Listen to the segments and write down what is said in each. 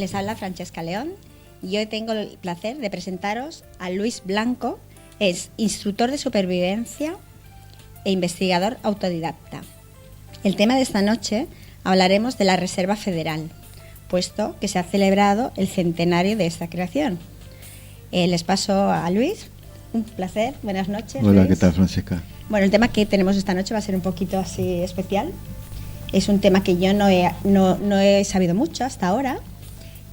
Les habla Francesca León y hoy tengo el placer de presentaros a Luis Blanco. Es instructor de supervivencia e investigador autodidacta. El tema de esta noche hablaremos de la Reserva Federal, puesto que se ha celebrado el centenario de esta creación. Les paso a Luis. Un placer, buenas noches. Hola, Luis. ¿Qué tal, Francesca? Bueno, el tema que tenemos esta noche va a ser un poquito así especial. Es un tema que yo no he sabido mucho hasta ahora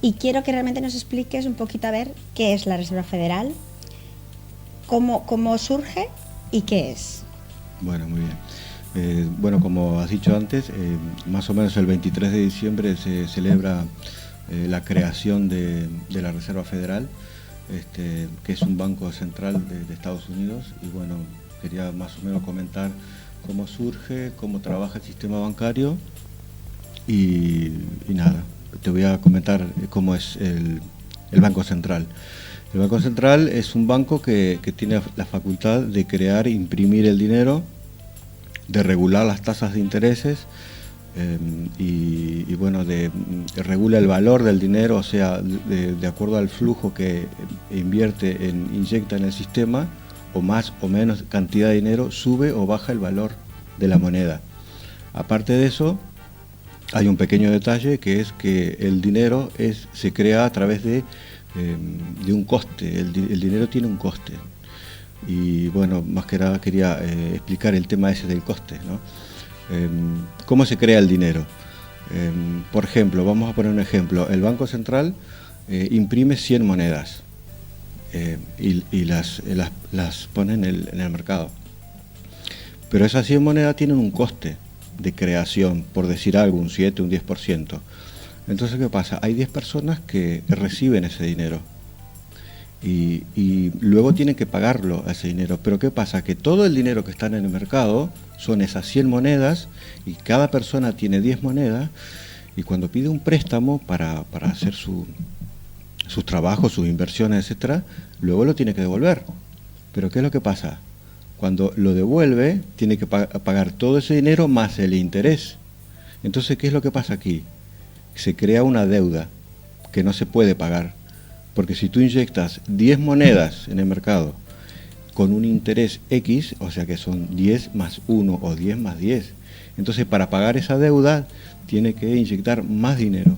y quiero que realmente nos expliques un poquito a ver qué es la Reserva Federal, cómo surge y qué es. Bueno, muy bien. Bueno, como has dicho antes, más o menos el 23 de diciembre se celebra la creación de la Reserva Federal, que es un banco central de Estados Unidos. Y bueno, quería más o menos comentar cómo surge, cómo trabaja el sistema bancario y nada, te voy a comentar cómo es el Banco Central. El Banco Central es un banco que tiene la facultad de crear e imprimir el dinero, de regular las tasas de intereses y bueno, regula el valor del dinero, o sea, de acuerdo al flujo que inyecta en el sistema, o más o menos cantidad de dinero, sube o baja el valor de la moneda. Aparte de eso, hay un pequeño detalle, que es que el dinero se crea a través de un coste. El dinero tiene un coste. Y bueno, más que nada quería explicar el tema ese del coste, ¿no? ¿Cómo se crea el dinero? Por ejemplo, vamos a poner un ejemplo. El Banco Central imprime 100 monedas. Y las pone en el mercado. Pero esas 100 monedas tienen un coste de creación, por decir algo, un 7, un 10%. Entonces, ¿qué pasa? Hay 10 personas que reciben ese dinero y luego tienen que pagarlo a ese dinero. Pero ¿qué pasa? Que todo el dinero que está en el mercado son esas 100 monedas y cada persona tiene 10 monedas, y cuando pide un préstamo para hacer sus trabajos, sus inversiones, etcétera, luego lo tiene que devolver. Pero ¿qué es lo que pasa? Cuando lo devuelve, tiene que pagar todo ese dinero más el interés. Entonces, ¿qué es lo que pasa aquí? Se crea una deuda que no se puede pagar. Porque si tú inyectas 10 monedas en el mercado con un interés X, o sea que son 10 más 1 o 10 más 10, entonces para pagar esa deuda tiene que inyectar más dinero.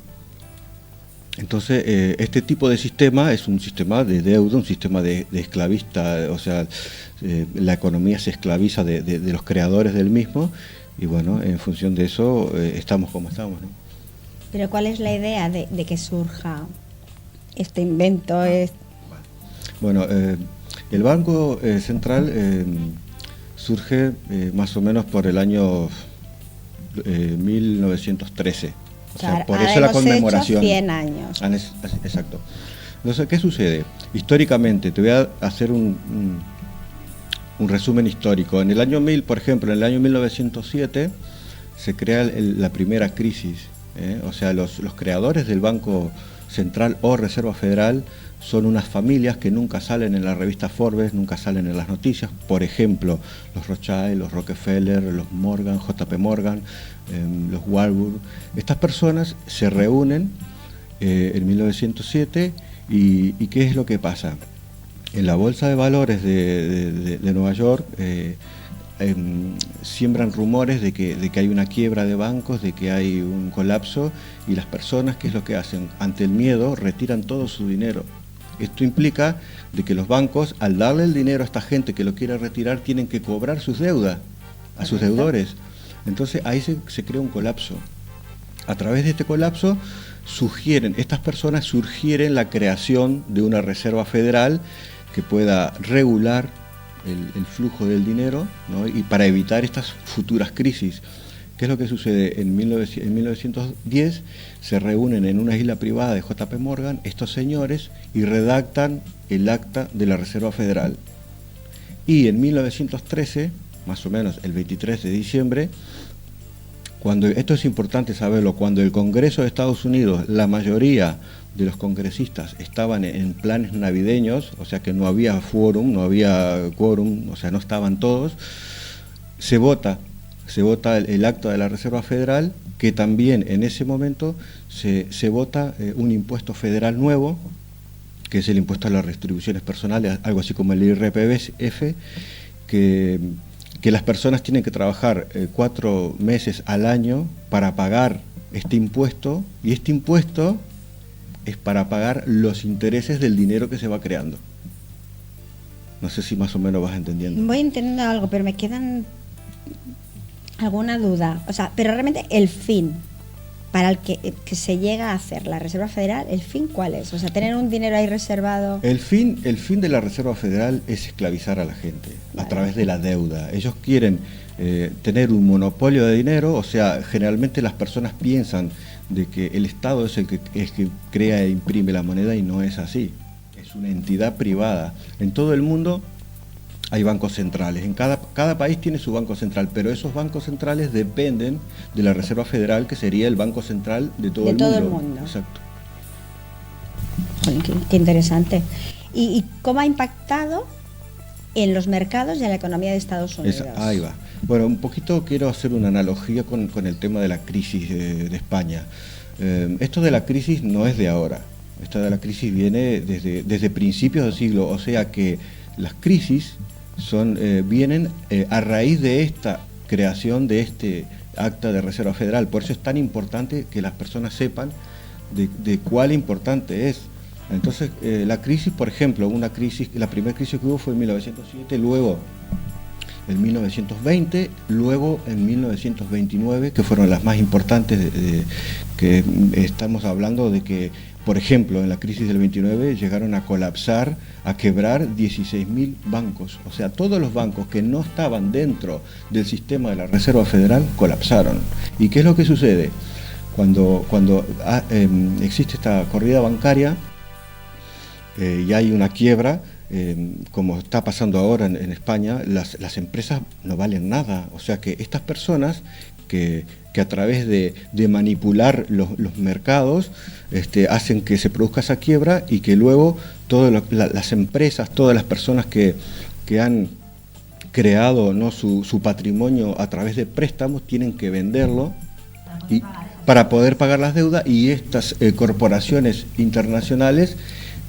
Entonces, este tipo de sistema es un sistema de deuda, un sistema de esclavista, o sea, la economía se esclaviza de los creadores del mismo, y bueno, en función de eso estamos como estamos, ¿no? Pero ¿cuál es la idea de que surja este invento? Bueno, el Banco Central surge más o menos por el año 1913. O sea, por eso la conmemoración. 100 años. Exacto. Entonces, ¿qué sucede? Históricamente, te voy a hacer un resumen histórico. En el año por ejemplo, en el año 1907 se crea la primera crisis. O sea, los creadores del Banco Central o Reserva Federal son unas familias que nunca salen en la revista Forbes, nunca salen en las noticias. Por ejemplo, los Rothschild, los Rockefeller, los Morgan, JP Morgan, los Warburg. Estas personas se reúnen en 1907 y ¿qué es lo que pasa? En la Bolsa de Valores de Nueva York siembran rumores de que hay una quiebra de bancos, de que hay un colapso, y las personas, ¿qué es lo que hacen? Ante el miedo, retiran todo su dinero. Esto implica de que los bancos, al darle el dinero a esta gente que lo quiere retirar, tienen que cobrar sus deudas a sus deudores. Entonces ahí se crea un colapso. A través de este colapso estas personas sugieren la creación de una reserva federal que pueda regular el flujo del dinero, ¿no? Y para evitar estas futuras crisis. ¿Qué es lo que sucede? En 1910 se reúnen en una isla privada de JP Morgan estos señores y redactan el acta de la Reserva Federal. Y en 1913, más o menos el 23 de diciembre, esto es importante saberlo, cuando el Congreso de Estados Unidos, la mayoría de los congresistas estaban en planes navideños, o sea que no había quórum, o sea, no estaban todos, se vota el acta de la Reserva Federal que también en ese momento se vota un impuesto federal nuevo, que es el impuesto a las retribuciones personales, algo así como el IRPF, que las personas tienen que trabajar 4 meses al año para pagar este impuesto, y este impuesto es para pagar los intereses del dinero que se va creando. No sé si más o menos vas entendiendo. Voy entendiendo algo, pero me quedan alguna duda. O sea, pero realmente el fin para el que se llega a hacer la Reserva Federal, ¿el fin cuál es? O sea, tener un dinero ahí reservado. El fin de la Reserva Federal es esclavizar a la gente, vale, a través de la deuda. Ellos quieren tener un monopolio de dinero, o sea, generalmente las personas piensan de que el Estado es el que crea e imprime la moneda, y no es así. Es una entidad privada. En todo el mundo hay bancos centrales, en cada país tiene su banco central, pero esos bancos centrales dependen de la Reserva Federal, que sería el banco central de todo el mundo. Exacto. Qué interesante. ¿Y cómo ha impactado en los mercados y en la economía de Estados Unidos? Ahí va. Bueno, un poquito quiero hacer una analogía con el tema de la crisis de España. Esto de la crisis no es de ahora. Esto de la crisis viene desde principios del siglo, o sea que las crisis vienen a raíz de esta creación de este acta de Reserva Federal. Por eso es tan importante que las personas sepan de cuál importante es. Entonces, la crisis, por ejemplo, la primera crisis que hubo fue en 1907, luego en 1920, luego en 1929, que fueron las más importantes, que estamos hablando de que, por ejemplo, en la crisis del 29 llegaron a colapsar, a quebrar 16.000 bancos. O sea, todos los bancos que no estaban dentro del sistema de la Reserva Federal colapsaron. ¿Y qué es lo que sucede? Cuando existe esta corrida bancaria y hay una quiebra, como está pasando ahora en España, las empresas no valen nada. O sea que estas personas que a través de manipular los mercados hacen que se produzca esa quiebra, y que luego todas las empresas, todas las personas que han creado, ¿no?, su patrimonio a través de préstamos, tienen que venderlo para poder pagar las deudas, y estas corporaciones internacionales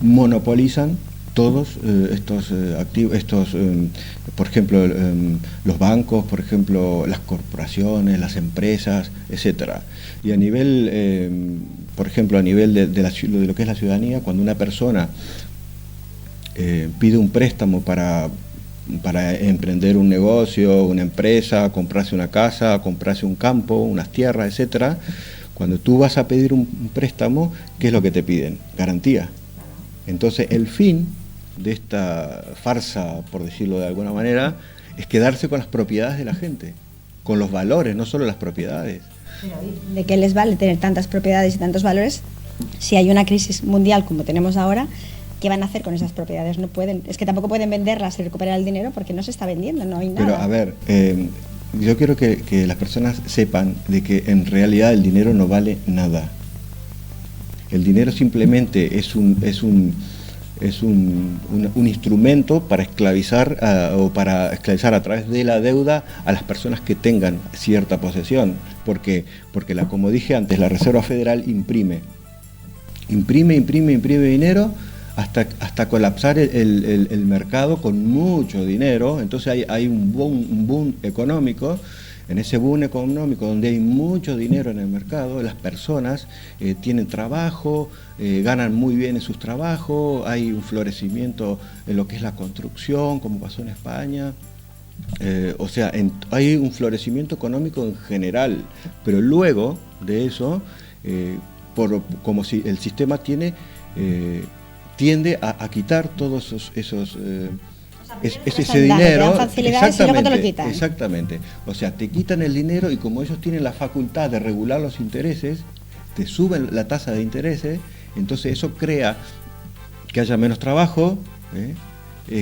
monopolizan todos estos activos, por ejemplo, los bancos, por ejemplo, las corporaciones, las empresas, etcétera. Y a nivel, por ejemplo, a nivel de lo que es la ciudadanía, cuando una persona pide un préstamo para emprender un negocio, una empresa, comprarse una casa, comprarse un campo, unas tierras, etcétera, cuando tú vas a pedir un préstamo, ¿qué es lo que te piden? Garantía. Entonces, el fin de esta farsa, por decirlo de alguna manera, es quedarse con las propiedades de la gente, con los valores, no solo las propiedades. ¿De qué les vale tener tantas propiedades y tantos valores si hay una crisis mundial como tenemos ahora? ¿Qué van a hacer con esas propiedades? No pueden, es que tampoco pueden venderlas y recuperar el dinero porque no se está vendiendo, no hay nada. Pero a ver, yo quiero que las personas sepan de que en realidad el dinero no vale nada. El dinero simplemente es un instrumento para esclavizar o para esclavizar a través de la deuda a las personas que tengan cierta posesión, porque como dije antes, la Reserva Federal imprime dinero hasta colapsar el mercado con mucho dinero. Entonces hay un boom económico. En ese boom económico donde hay mucho dinero en el mercado, las personas tienen trabajo, ganan muy bien en sus trabajos, hay un florecimiento en lo que es la construcción, como pasó en España. O sea, hay un florecimiento económico en general, pero luego de eso, como si el sistema tiende a quitar todos ese dinero, exactamente. O sea, te quitan el dinero, y como ellos tienen la facultad de regular los intereses, te suben la tasa de intereses. Entonces eso crea que haya menos trabajo,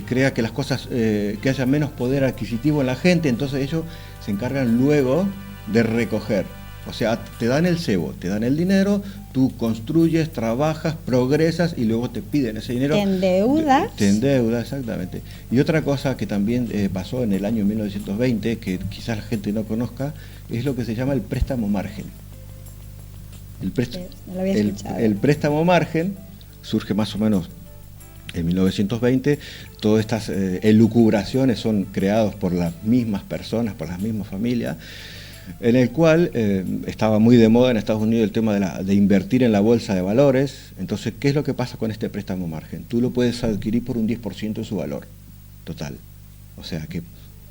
crea que las cosas, que haya menos poder adquisitivo en la gente. Entonces ellos se encargan luego de recoger. O sea, te dan el cebo, te dan el dinero, tú construyes, trabajas, progresas, y luego te piden ese dinero. Te endeudas. Te endeudas, exactamente. Y otra cosa que también pasó en el año 1920, que quizás la gente no conozca, es lo que se llama el préstamo margen. No lo había escuchado. El préstamo margen surge más o menos en 1920. Todas estas elucubraciones son creadas por las mismas personas, por las mismas familias, en el cual estaba muy de moda en Estados Unidos el tema de invertir en la bolsa de valores. Entonces, ¿qué es lo que pasa con este préstamo margen? Tú lo puedes adquirir por un 10% de su valor total. O sea que,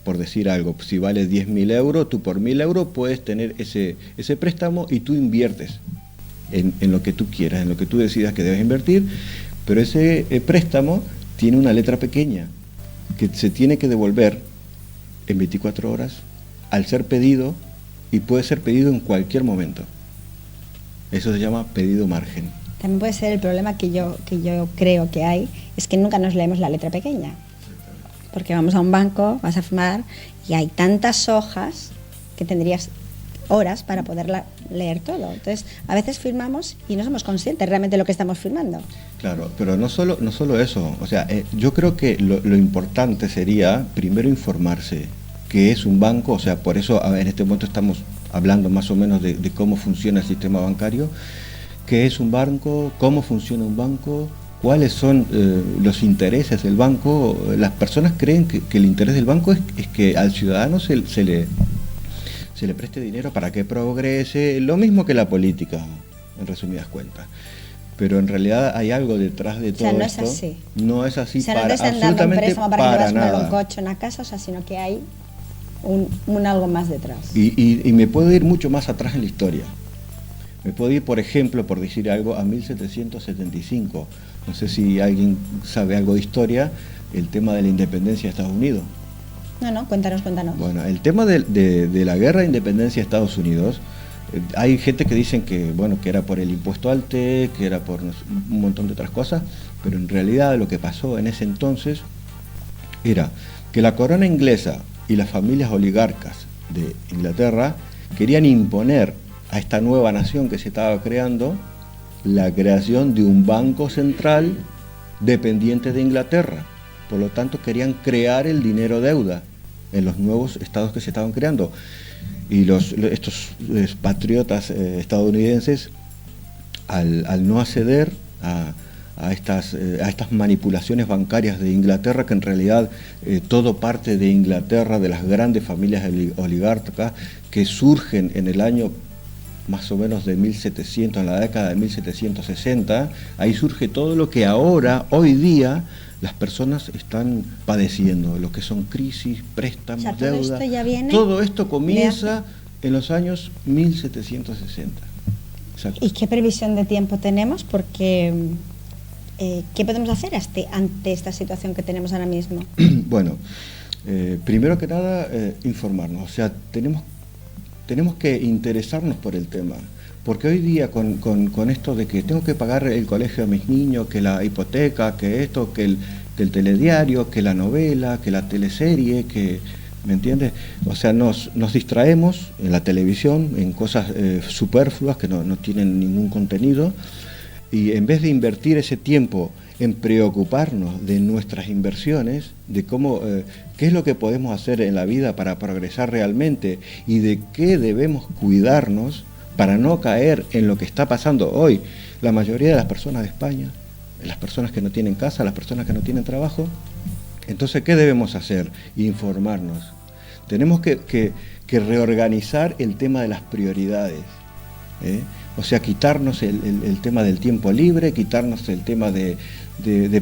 por decir algo, si vale 10.000 euros, tú por 1.000 euros puedes tener ese préstamo y tú inviertes en lo que tú quieras, en lo que tú decidas que debes invertir, pero ese préstamo tiene una letra pequeña que se tiene que devolver en 24 horas al ser pedido, y puede ser pedido en cualquier momento. Eso se llama pedido margen. También puede ser el problema que yo creo que hay, es que nunca nos leemos la letra pequeña. Porque vamos a un banco, vas a firmar y hay tantas hojas que tendrías horas para poderla leer todo. Entonces, a veces firmamos y no somos conscientes realmente de lo que estamos firmando. Claro, pero no solo eso. O sea, yo creo que lo importante sería primero informarse qué es un banco. O sea, por eso en este momento estamos hablando más o menos de cómo funciona el sistema bancario. ¿Qué es un banco? ¿Cómo funciona un banco? ¿Cuáles son los intereses del banco? Las personas creen que el interés del banco es que al ciudadano se le preste dinero para que progrese, lo mismo que la política, en resumidas cuentas. Pero en realidad hay algo detrás de todo esto. No es así. No es así, o sea, para, no te están dando un absolutamente préstamo para que te para vas a poner un nada. coche, una casa, o sea, sino que hay un algo más detrás. Y me puedo ir mucho más atrás en la historia. Me puedo ir, por ejemplo, por decir algo, a 1775. No sé si alguien sabe algo de historia, el tema de la independencia de Estados Unidos. No, cuéntanos. Bueno, el tema de la guerra de independencia de Estados Unidos, hay gente que dicen que era por el impuesto al té, que era por un montón de otras cosas, pero en realidad lo que pasó en ese entonces era que la corona inglesa y las familias oligarcas de Inglaterra querían imponer a esta nueva nación que se estaba creando la creación de un banco central dependiente de Inglaterra. Por lo tanto, querían crear el dinero deuda en los nuevos estados que se estaban creando. Y estos patriotas estadounidenses, al no acceder a estas manipulaciones bancarias de Inglaterra, que en realidad todo parte de Inglaterra, de las grandes familias oligárquicas que surgen en el año más o menos de 1700, en la década de 1760, ahí surge todo lo que hoy día, las personas están padeciendo, lo que son crisis, préstamos, o sea, deuda. Todo esto comienza en los años 1760. Exacto. ¿Y qué previsión de tiempo tenemos? Porque, ¿qué podemos hacer ante esta situación que tenemos ahora mismo? Bueno, primero que nada, informarnos. O sea, tenemos que interesarnos por el tema, porque hoy día con esto de que tengo que pagar el colegio a mis niños, que la hipoteca, que esto, que el telediario, que la novela, que la teleserie, que, ¿me entiendes? O sea, nos distraemos en la televisión, en cosas superfluas que no tienen ningún contenido, y en vez de invertir ese tiempo en preocuparnos de nuestras inversiones, de cómo, qué es lo que podemos hacer en la vida para progresar realmente y de qué debemos cuidarnos para no caer en lo que está pasando hoy. La mayoría de las personas de España, las personas que no tienen casa, las personas que no tienen trabajo. Entonces, ¿qué debemos hacer? Informarnos. Tenemos que reorganizar el tema de las prioridades, ¿eh? O sea, quitarnos el tema del tiempo libre, quitarnos el tema de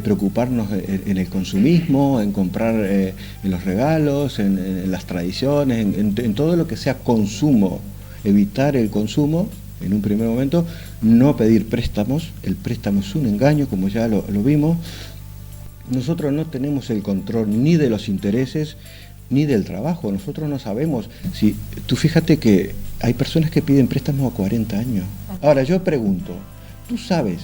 preocuparnos en el consumismo, en comprar en los regalos, en las tradiciones, en todo lo que sea consumo. Evitar el consumo en un primer momento, no pedir préstamos. El préstamo es un engaño, como ya lo vimos. Nosotros no tenemos el control ni de los intereses ni del trabajo. Nosotros no sabemos. Si tú fíjate que hay personas que piden préstamos a 40 años. Ahora yo pregunto, ¿tú sabes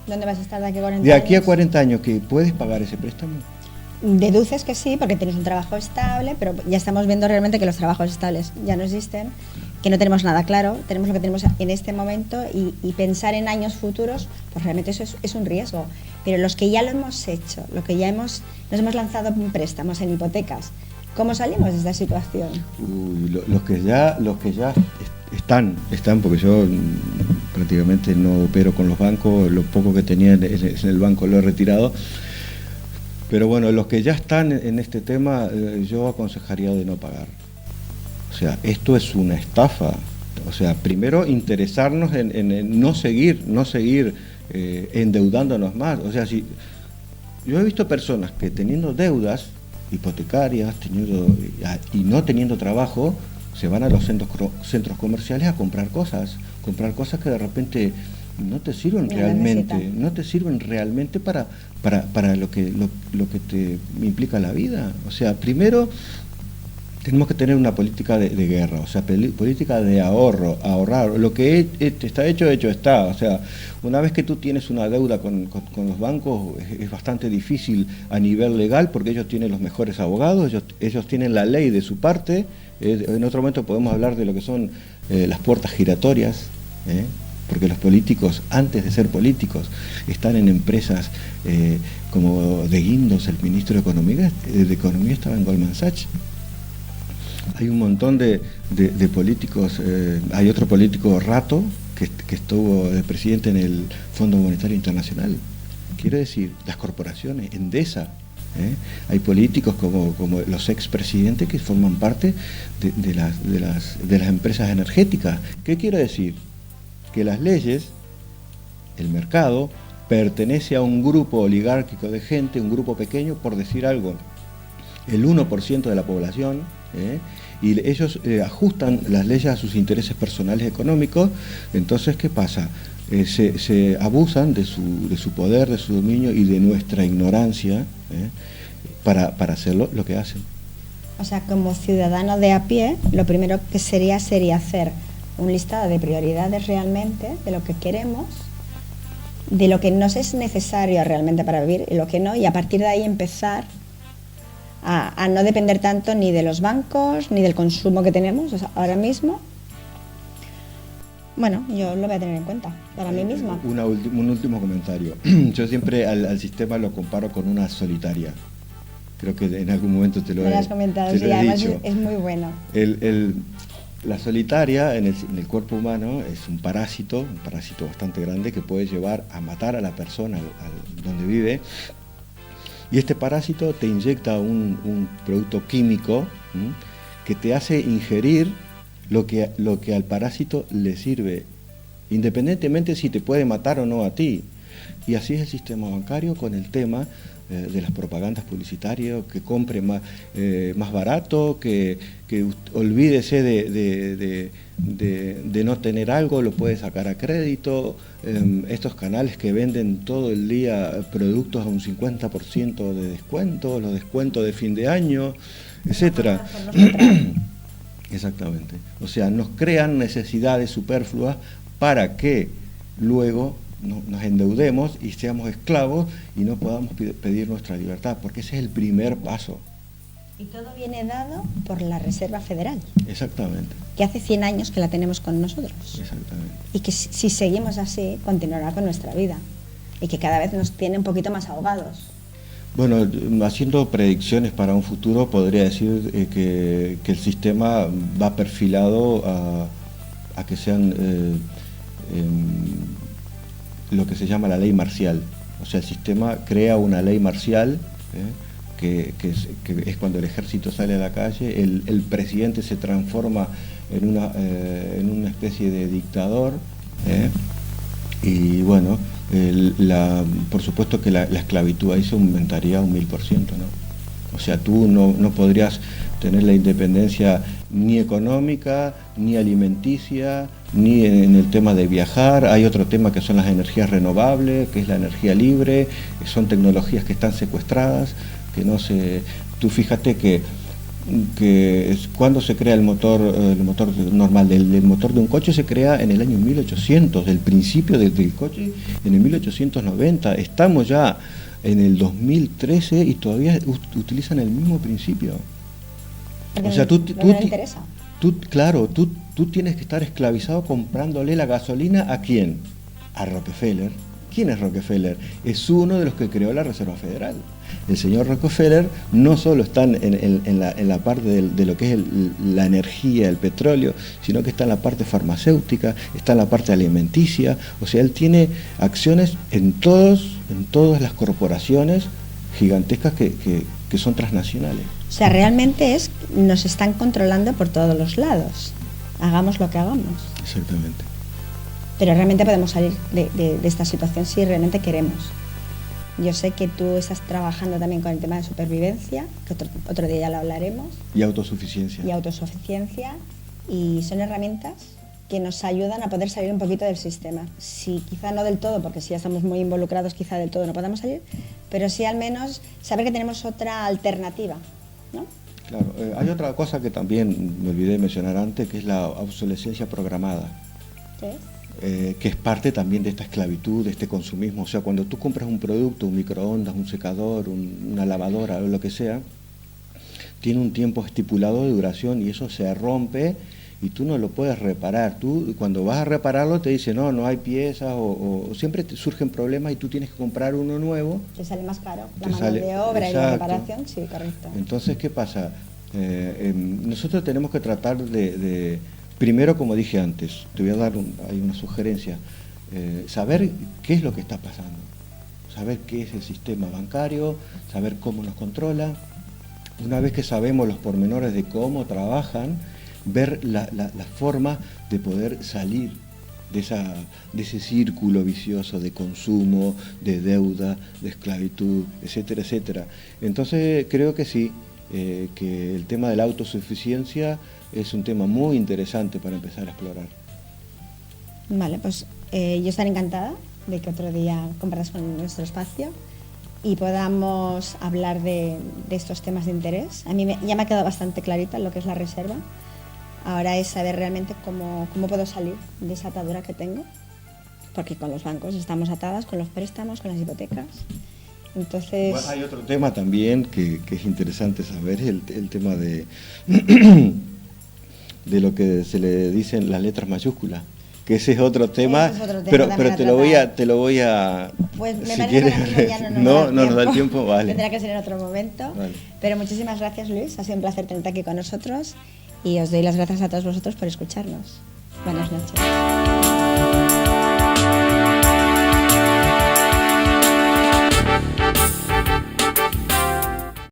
¿dónde vas a estar de aquí a 40 años? de aquí a 40 años que puedes pagar ese préstamo? Deduces que sí, porque tienes un trabajo estable, pero ya estamos viendo realmente que los trabajos estables ya no existen, que no tenemos nada claro, tenemos lo que tenemos en este momento y pensar en años futuros, pues realmente eso es un riesgo. Pero los que ya lo hemos hecho, nos hemos lanzado en préstamos, en hipotecas, ¿cómo salimos de esta situación? Los que ya están, porque yo prácticamente no opero con los bancos, lo poco que tenía en el banco lo he retirado. Pero bueno, los que ya están en este tema, yo aconsejaría de no pagar. O sea, esto es una estafa. O sea, primero interesarnos en no seguir endeudándonos más. O sea, si yo he visto personas que teniendo deudas hipotecarias y no teniendo trabajo, se van a los centros comerciales a comprar cosas que de repente no te sirven realmente para lo que te implica la vida. O sea, primero tenemos que tener una política de guerra, o sea, política de ahorrar. Lo que está hecho está. O sea, una vez que tú tienes una deuda con los bancos, es bastante difícil a nivel legal, porque ellos tienen los mejores abogados, ellos tienen la ley de su parte. En otro momento podemos hablar de lo que son las puertas giratorias, porque los políticos, antes de ser políticos, están en empresas como de Guindos, el ministro de Economía estaba en Goldman Sachs. Hay un montón de políticos, hay otro político Rato que estuvo de presidente en el Fondo Monetario Internacional. Quiero decir, las corporaciones, Endesa, hay políticos como los expresidentes que forman parte de las empresas energéticas. ¿Qué quiero decir? Que las leyes, el mercado, pertenece a un grupo oligárquico de gente, un grupo pequeño, por decir algo, el 1% de la población, y ellos ajustan las leyes a sus intereses personales económicos. Entonces, ¿qué pasa? Se abusan de su poder, de su dominio y de nuestra ignorancia para hacer lo que hacen. O sea, como ciudadano de a pie, lo primero que sería hacer un listado de prioridades realmente, de lo que queremos, de lo que nos es necesario realmente para vivir y lo que no, y a partir de ahí empezar a no depender tanto ni de los bancos ni del consumo que tenemos, o sea, ahora mismo. Bueno, yo lo voy a tener en cuenta para mí misma. Un último comentario. Yo siempre al sistema lo comparo con una solitaria. Creo que en algún momento te lo he comentado, sí, además dicho. Es muy bueno. La solitaria en el cuerpo humano es un parásito bastante grande que puede llevar a matar a la persona donde vive. Y este parásito te inyecta un producto químico que te hace ingerir lo que al parásito le sirve, independientemente si te puede matar o no a ti. Y así es el sistema bancario con el tema de las propagandas publicitarias, que compre más barato, que olvídese de no tener algo, lo puede sacar a crédito. Estos canales que venden todo el día productos a un 50% de descuento, los descuentos de fin de año, etcétera. Exactamente. O sea, nos crean necesidades superfluas para que luego nos endeudemos y seamos esclavos y no podamos pedir nuestra libertad, porque ese es el primer paso. Y todo viene dado por la Reserva Federal. Exactamente. Que hace 100 años que la tenemos con nosotros. Exactamente. Y que si seguimos así, continuará con nuestra vida. Y que cada vez nos tiene un poquito más ahogados. Bueno, haciendo predicciones para un futuro, podría decir que el sistema va perfilado a que sean lo que se llama la ley marcial. O sea, el sistema crea una ley marcial, que es cuando el ejército sale a la calle, el presidente se transforma en una especie de dictador, y bueno, por supuesto que la esclavitud ahí se aumentaría un 1000%, ¿no? O sea, tú no podrías tener la independencia ni económica, ni alimenticia, ni en el tema de viajar. Hay otro tema que son las energías renovables, que es la energía libre, son tecnologías que están secuestradas, que no se... Tú fíjate que cuando se crea el motor normal, el motor de un coche se crea en el año 1800, el principio del coche en el 1890. Estamos ya en el 2013 y todavía utilizan el mismo principio. O sea, tú tienes que estar esclavizado comprándole la gasolina ¿a quién? A Rockefeller, ¿Quién es Rockefeller? Es uno de los que creó la Reserva Federal. El señor Rockefeller no solo está en la parte de lo que es la energía, el petróleo, sino que está en la parte farmacéutica, está en la parte alimenticia. O sea, él tiene acciones en todas las corporaciones gigantescas que son transnacionales. O sea, realmente nos están controlando por todos los lados. Hagamos lo que hagamos. Exactamente. Pero realmente podemos salir de esta situación si realmente queremos. Yo sé que tú estás trabajando también con el tema de supervivencia, que otro día ya lo hablaremos. Y autosuficiencia. Y autosuficiencia. Y son herramientas que nos ayudan a poder salir un poquito del sistema. Si quizá no del todo, porque si ya estamos muy involucrados, quizá del todo no podamos salir, pero sí al menos saber que tenemos otra alternativa, ¿no? Claro, hay otra cosa que también me olvidé de mencionar antes, que es la obsolescencia programada. ¿Sí? Que es parte también de esta esclavitud, de este consumismo. O sea, cuando tú compras un producto, un microondas, un secador, una lavadora o lo que sea, tiene un tiempo estipulado de duración y eso se rompe y tú no lo puedes reparar. Tú cuando vas a repararlo te dicen no hay piezas o siempre te surgen problemas y tú tienes que comprar uno nuevo. Te sale más caro la mano de obra. Exacto. Y la reparación, sí, correcto. Entonces, ¿qué pasa? Nosotros tenemos que tratar de primero, como dije antes, te voy a dar hay una sugerencia, saber qué es lo que está pasando, saber qué es el sistema bancario, saber cómo nos controla. Una vez que sabemos los pormenores de cómo trabajan, ver la forma de poder salir de ese círculo vicioso de consumo, de deuda, de esclavitud, etcétera, etcétera. Entonces creo que sí, que el tema de la autosuficiencia es un tema muy interesante para empezar a explorar. Vale, pues yo estaré encantada de que otro día compartas con nuestro espacio y podamos hablar de estos temas de interés. A mí ya me ha quedado bastante clarita lo que es la reserva. Ahora es saber realmente cómo puedo salir de esa atadura que tengo, porque con los bancos estamos atadas, con los préstamos, con las hipotecas. Entonces... Bueno, hay otro tema también que es interesante saber, el tema de lo que se le dicen las letras mayúsculas, que ese es otro tema, es otro tema pero te lo voy a pues me si parece quieres, que ya no nos da el tiempo, vale. Tendrá que ser en otro momento. Vale. Pero muchísimas gracias, Luis, ha sido un placer tenerte aquí con nosotros y os doy las gracias a todos vosotros por escucharnos. Buenas noches.